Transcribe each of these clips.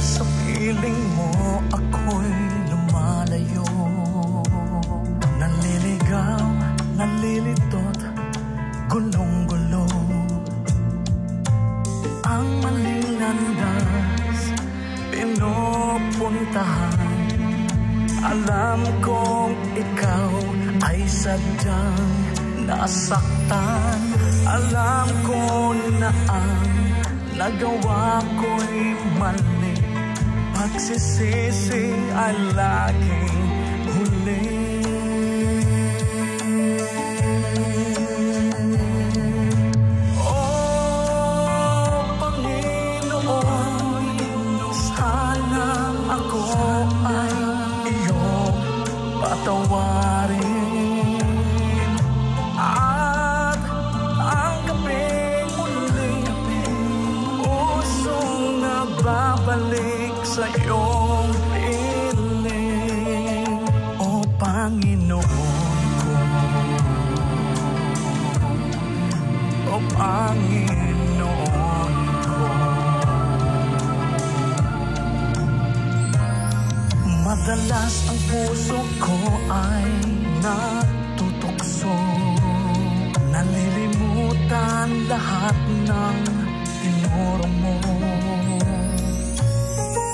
Sa piling mo ako'y lumalayo, naliligaw, nalilitot, gulong-gulo. Ang maling landas pinupuntahan. Alam kong ikaw ay sadyang nasaktan. Alam ko na ang nagawa ko'y mali. Pagsisisi ay laging huli. Oh, Panginoon, sana ako ay iyong patawarin. At ang gabing muling pusong nagbabalik sa iyong piling. O Panginoon ko, o Panginoon ko, madalas ang puso ko ay natutukso. Nalilimutan lahat ng tinuro mo.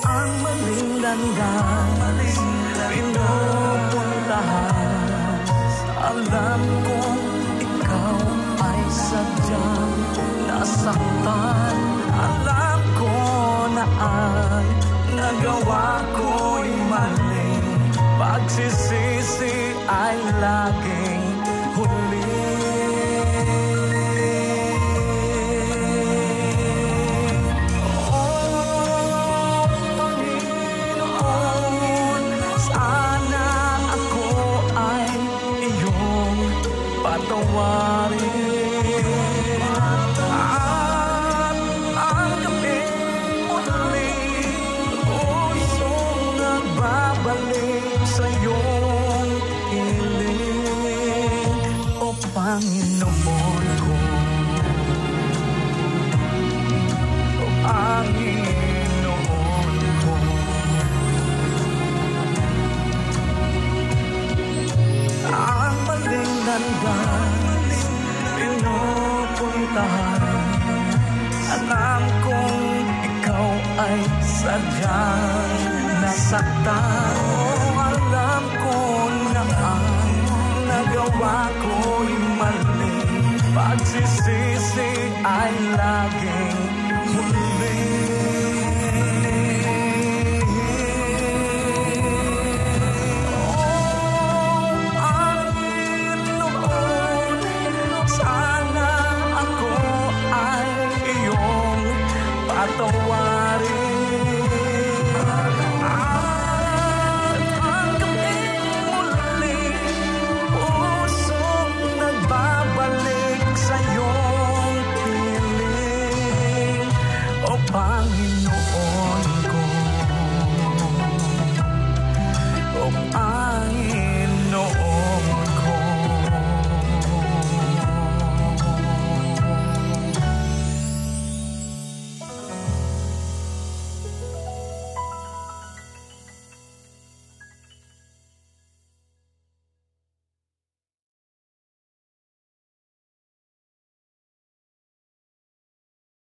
Ang maling landas pinupuntahan. Alam kong ikaw ay sadyang nasaktan. Alam ko na ang nagawa ko'y mali. Pagsisisi ay laging huli. Patawarin. At ang gabing muling pusong nagbabalik sa iyong piling. O Panginoon ko, o Panginoon ko, ang maling landas pinupuntahan. Alam kong ikaw ay sadyang nasaktan. Oh, alam ko na ang nagawa ko'y mali. Pagsisisi ay laging